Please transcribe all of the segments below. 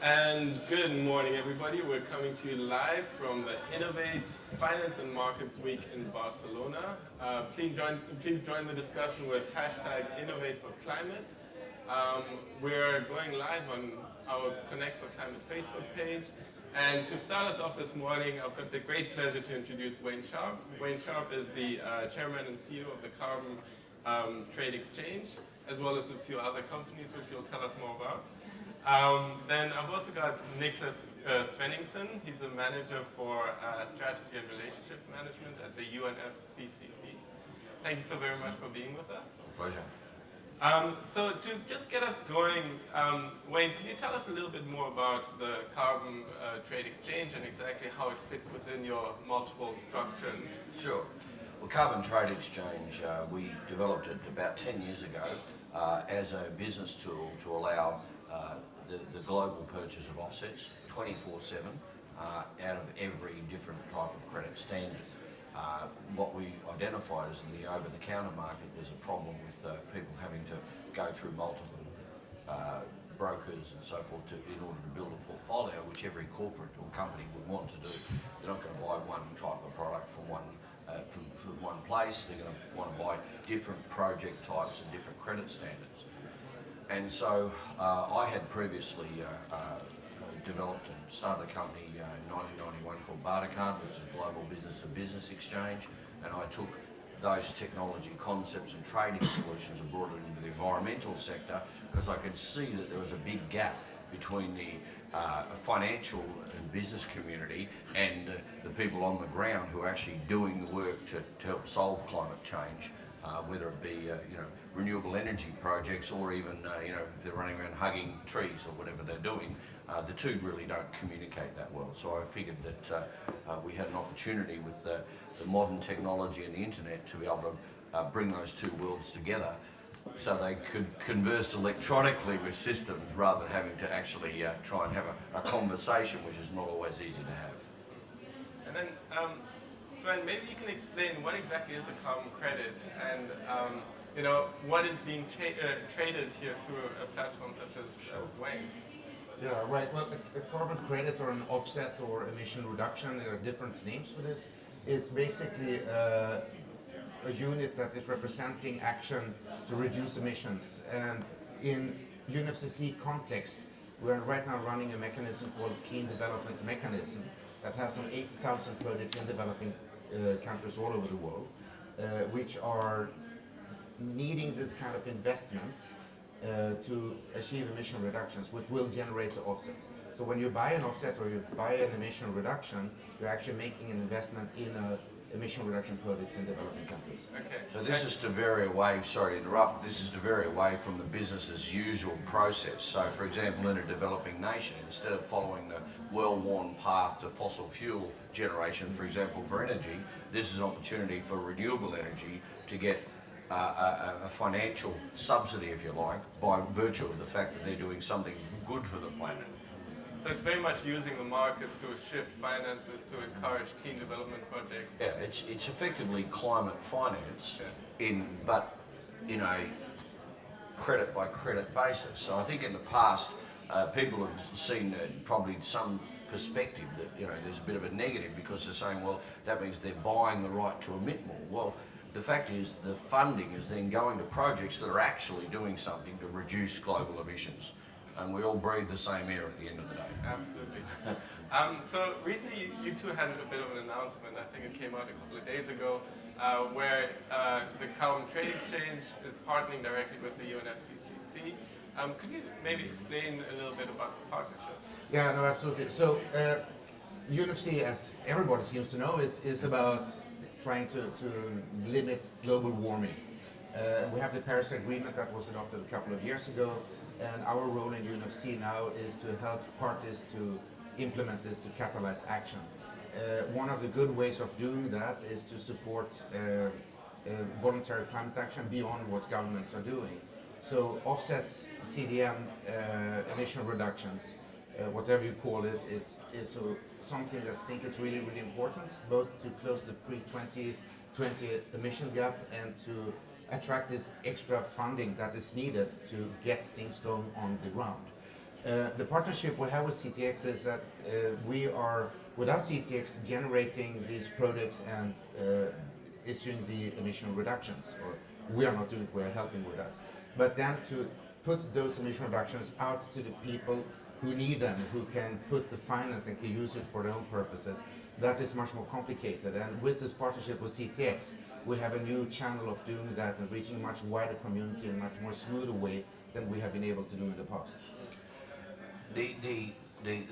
And good morning, everybody. We're coming to you live from the Innovate Finance and Markets Week in Barcelona. Please join the discussion with hashtag Innovate for Climate. We're going live on our Connect for Climate Facebook page. And to start us off this morning, I've got the great pleasure to introduce Wayne Sharpe. Wayne Sharpe is the chairman and CEO of the Carbon Trade Exchange, as well as a few other companies which he'll tell us more about. Then I've also got Niclas Svenningsen. He's a manager for strategy and relationships management at the UNFCCC. Thank you so very much for being with us. Pleasure. So to just get us going, Wayne, can you tell us a little bit more about the Carbon Trade Exchange and exactly how it fits within your multiple structures? Sure. Well, Carbon Trade Exchange, we developed it about 10 years ago as a business tool to allow the global purchase of offsets 24/7 out of every different type of credit standard. What we identified is in the over-the-counter market, there's a problem with people having to go through multiple brokers and so forth in order to build a portfolio, which every corporate or company would want to do. They're not going to buy one type of product from one place. They're going to want to buy different project types and different credit standards. And so I had previously developed and started a company in 1991 called Barcard, which is a global business-to-business exchange, and I took those technology concepts and trading solutions and brought it into the environmental sector because I could see that there was a big gap between the financial and business community and the people on the ground who are actually doing the work to help solve climate change. Whether it be renewable energy projects or even if they're running around hugging trees or whatever they're doing, the two really don't communicate that well. So I figured that we had an opportunity with the modern technology and the internet to be able to bring those two worlds together so they could converse electronically with systems rather than having to actually try and have a conversation, which is not always easy to have. And then Sven, maybe you can explain what exactly is a carbon credit and what is being traded here through a platform such as Wayne's. Yeah, right. Well, a carbon credit or an offset or emission reduction, there are different names for this, is basically a unit that is representing action to reduce emissions. And in UNFCCC context, we're right now running a mechanism called Clean Development Mechanism that has some 8,000 projects in developing countries all over the world, which are needing this kind of investments to achieve emission reductions, which will generate the offsets. So when you buy an offset or you buy an emission reduction, you're actually making an investment in emission reduction projects in developing countries. Okay. So this is to vary away, sorry to interrupt, this is to vary away from the business as usual process. So for example, in a developing nation, instead of following the well-worn path to fossil fuel generation, for example, for energy, this is an opportunity for renewable energy to get a financial subsidy, if you like, by virtue of the fact that they're doing something good for the planet. So it's very much using the markets to shift finances to encourage clean development projects. Yeah, it's effectively climate finance, but in a credit by credit basis. So I think in the past, people have seen probably some perspective that there's a bit of a negative because they're saying, well, that means they're buying the right to emit more. Well, the fact is the funding is then going to projects that are actually doing something to reduce global emissions. And we all breathe the same air at the end of the day. Absolutely. So recently you two had a bit of an announcement, I think it came out a couple of days ago, where the Carbon Trade Exchange is partnering directly with the UNFCCC. Could you maybe explain a little bit about the partnership? Yeah, no, absolutely. So UNFC, as everybody seems to know, is about trying to limit global warming. We have the Paris Agreement that was adopted a couple of years ago, and our role in UNFC now is to help parties to implement this, to catalyze action. One of the good ways of doing that is to support voluntary climate action beyond what governments are doing. So offsets, CDM, emission reductions, whatever you call it, is something that I think is really, really important, both to close the pre-2020 emission gap and to attract this extra funding that is needed to get things going on the ground. The partnership we have with CTX is that we are, without CTX, generating these products and issuing the emission reductions. Or we are not doing it, we are helping with that. But then to put those emission reductions out to the people who need them, who can put the finance and can use it for their own purposes, that is much more complicated. And with this partnership with CTX, we have a new channel of doing that and reaching a much wider community in a much more smoother way than we have been able to do in the past.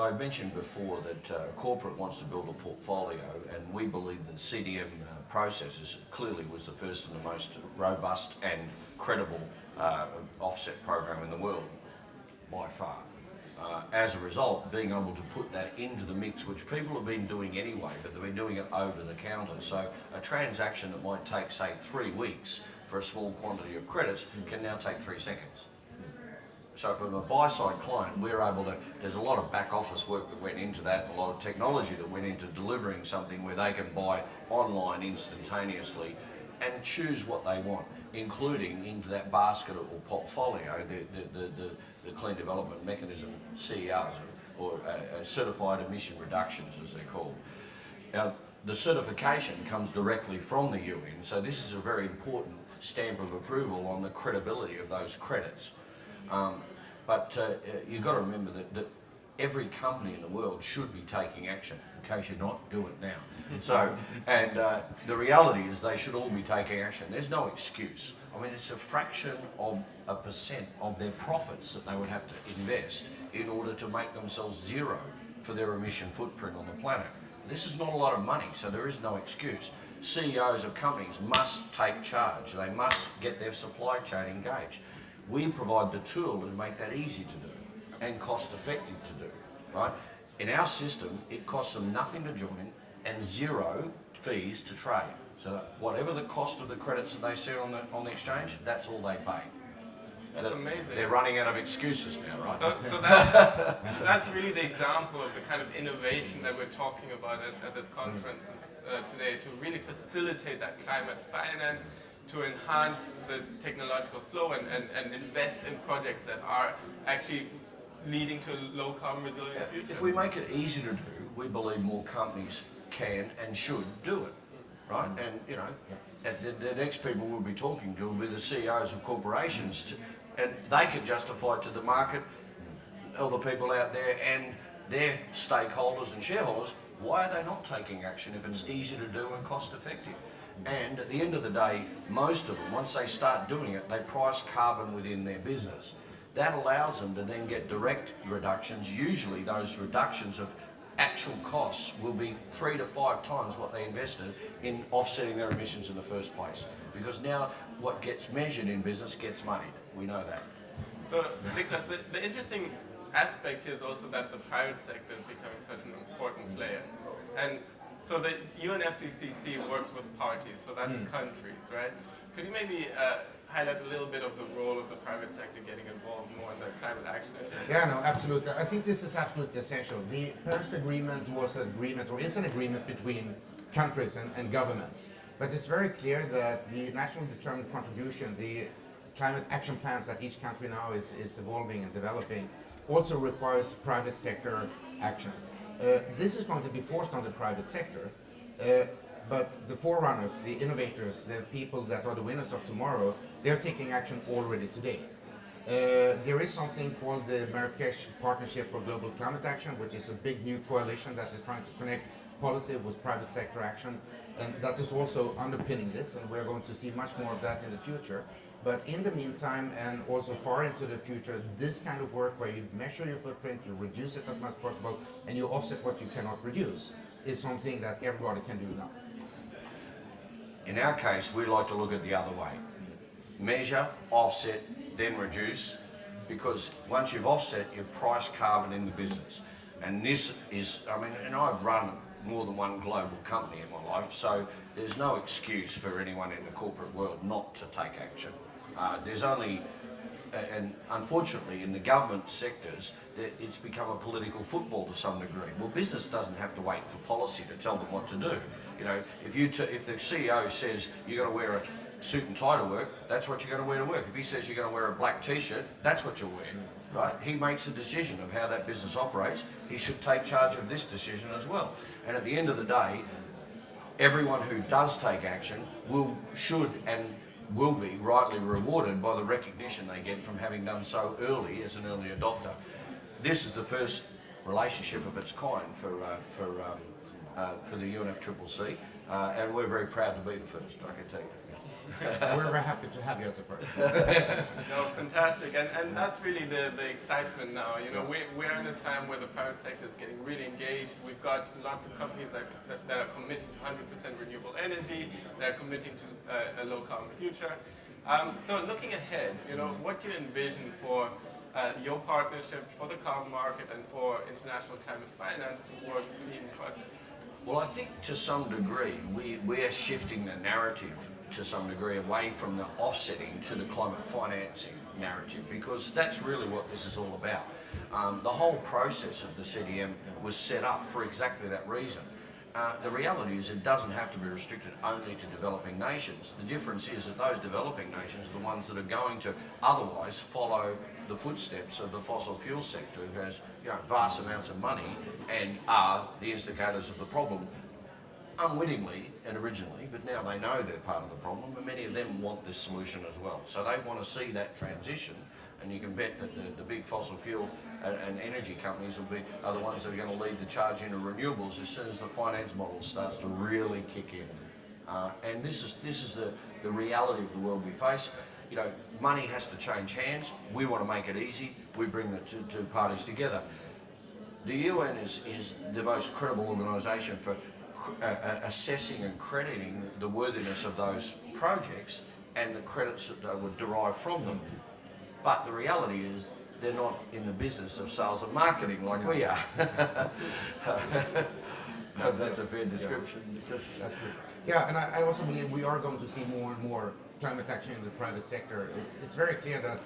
I mentioned before that corporate wants to build a portfolio, and we believe that CDM processes clearly was the first and the most robust and credible offset program in the world, by far. As a result, being able to put that into the mix, which people have been doing anyway, but they've been doing it over the counter. So a transaction that might take, say, 3 weeks for a small quantity of credits can now take 3 seconds. So from a buy-side client, we're able to, there's a lot of back office work that went into that, and a lot of technology that went into delivering something where they can buy online instantaneously and choose what they want, including into that basket or portfolio, the Clean Development Mechanism CERs, or Certified Emission Reductions as they're called. Now, the certification comes directly from the UN, so this is a very important stamp of approval on the credibility of those credits. But you've got to remember that every company in the world should be taking action. In case you're not, do it now. So, and the reality is they should all be taking action. There's no excuse. I mean, it's a fraction of a percent of their profits that they would have to invest in order to make themselves zero for their emission footprint on the planet. This is not a lot of money, so there is no excuse. CEOs of companies must take charge. They must get their supply chain engaged. We provide the tool to make that easy to do and cost effective to do, right? In our system, it costs them nothing to join and 0 fees to trade. So whatever the cost of the credits that they see on the exchange, that's all they pay. That's amazing. They're running out of excuses now, right? So that's really the example of the kind of innovation that we're talking about at this conference today, to really facilitate that climate finance, to enhance the technological flow and invest in projects that are actually leading to a low carbon resilient future. If we make it easy to do, we believe more companies can and should do it, right? And you know, the next people we'll be talking to will be the CEOs of corporations, and they can justify to the market, all the people out there and their stakeholders and shareholders, why are they not taking action if it's easy to do and cost effective? And at the end of the day, most of them, once they start doing it, they price carbon within their business. That allows them to then get direct reductions. Usually those reductions of actual costs will be 3 to 5 times what they invested in offsetting their emissions in the first place. Because now what gets measured in business gets made. We know that. So, Niclas, the interesting aspect here is also that the private sector is becoming such an important player. And so the UNFCCC works with parties, so that's countries, right? Could you maybe highlight a little bit of the role of the private sector getting involved more in the climate action agenda? Yeah, no, absolutely. I think this is absolutely essential. The Paris Agreement was an agreement, or is an agreement between countries and governments. But it's very clear that the national determined contribution, the climate action plans that each country now is evolving and developing, also requires private sector action. This is going to be forced on the private sector, but the forerunners, the innovators, the people that are the winners of tomorrow, they're taking action already today. There is something called the Marrakesh Partnership for Global Climate Action, which is a big new coalition that is trying to connect policy with private sector action, and that is also underpinning this, and we're going to see much more of that in the future. But in the meantime, and also far into the future, this kind of work where you measure your footprint, you reduce it as much as possible, and you offset what you cannot reduce, is something that everybody can do now. In our case, we like to look at the other way. Measure, offset, then reduce, because once you've offset, you've priced carbon in the business. And this is, I mean, and I've run more than one global company in my life, so there's no excuse for anyone in the corporate world not to take action. There's only, and unfortunately in the government sectors, it's become a political football to some degree. Well, business doesn't have to wait for policy to tell them what to do. You know, if the CEO says you've got to wear suit and tie to work, that's what you're going to wear to work. If he says you're going to wear a black t-shirt, that's what you'll wear, right? He makes a decision of how that business operates. He should take charge of this decision as well. And at the end of the day, everyone who does take action should and will be rightly rewarded by the recognition they get from having done so early as an early adopter. This is the first relationship of its kind for the UNFCCC, and we're very proud to be the first, I can tell you. We're very happy to have you as a person. No, fantastic, and that's really the excitement now. You know, we're in a time where the private sector is getting really engaged. We've got lots of companies that are committing to 100% renewable energy. They're committing to a low carbon future. So looking ahead, you know, what do you envision for your partnership for the carbon market and for international climate finance towards clean projects? Well, I think to some degree we are shifting the narrative to some degree away from the offsetting to the climate financing narrative, because that's really what this is all about. The whole process of the CDM was set up for exactly that reason. The reality is it doesn't have to be restricted only to developing nations. The difference is that those developing nations are the ones that are going to otherwise follow the footsteps of the fossil fuel sector, who has, you know, vast amounts of money and are the instigators of the problem, unwittingly and originally, but now they know they're part of the problem, and many of them want this solution as well. So they want to see that transition, and you can bet that the big fossil fuel and energy companies are the ones that are going to lead the charge into renewables as soon as the finance model starts to really kick in. And this is the reality of the world we face. You know, money has to change hands. We want to make it easy. We bring the two parties together. The UN is the most credible organisation for assessing and crediting the worthiness of those projects and the credits that would derive from them. But the reality is they're not in the business of sales and marketing like we are. I hope that's a fair description. That's true. Yeah, and I also believe we are going to see more and more climate action in the private sector. It's very clear that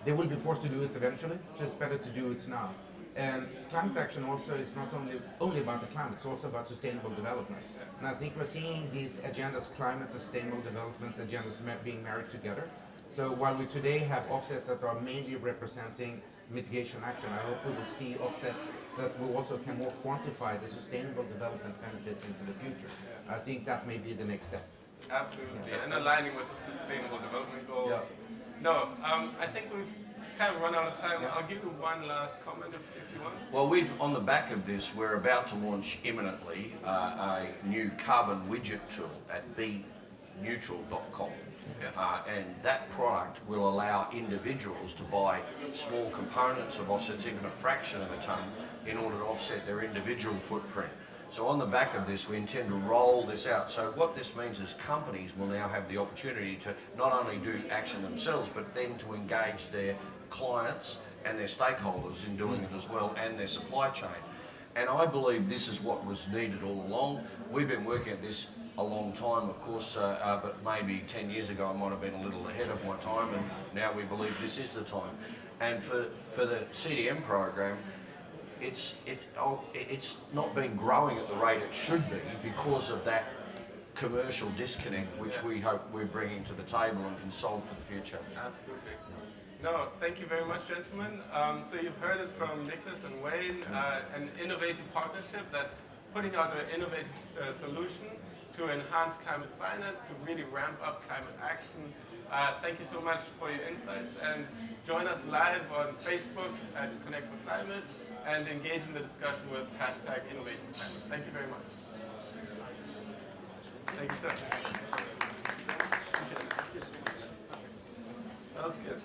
they will be forced to do it eventually, so it's better to do it now. And climate action also is not only about the climate, it's also about sustainable development. And I think we're seeing these agendas, climate, sustainable development agendas being married together. So while we today have offsets that are mainly representing mitigation action, I hope we will see offsets that we also can more quantify the sustainable development benefits into the future. I think that may be the next step. Absolutely, and aligning with the sustainable development goals. Yeah. No, I think we've kind of run out of time. I'll give you one last comment if you want. Well, on the back of this, we're about to launch imminently a new carbon widget tool at beneutral.com. And that product will allow individuals to buy small components of offsets, even a fraction of a tonne, in order to offset their individual footprint. So on the back of this, we intend to roll this out. So what this means is companies will now have the opportunity to not only do action themselves, but then to engage their clients and their stakeholders in doing it as well, and their supply chain. And I believe this is what was needed all along. We've been working at this a long time, of course, but maybe 10 years ago I might have been a little ahead of my time, and now we believe this is the time. And for the CDM program, it's not been growing at the rate it should be because of that commercial disconnect, which we hope we're bringing to the table and can solve for the future. Absolutely. No, thank you very much, gentlemen. So you've heard it from Niclas and Wayne, an innovative partnership that's putting out an innovative solution to enhance climate finance, to really ramp up climate action. Thank you so much for your insights, and join us live on Facebook at Connect for Climate and engage in the discussion with #InnovateForClimate. Thank you very much. Thank you, sir. That was good.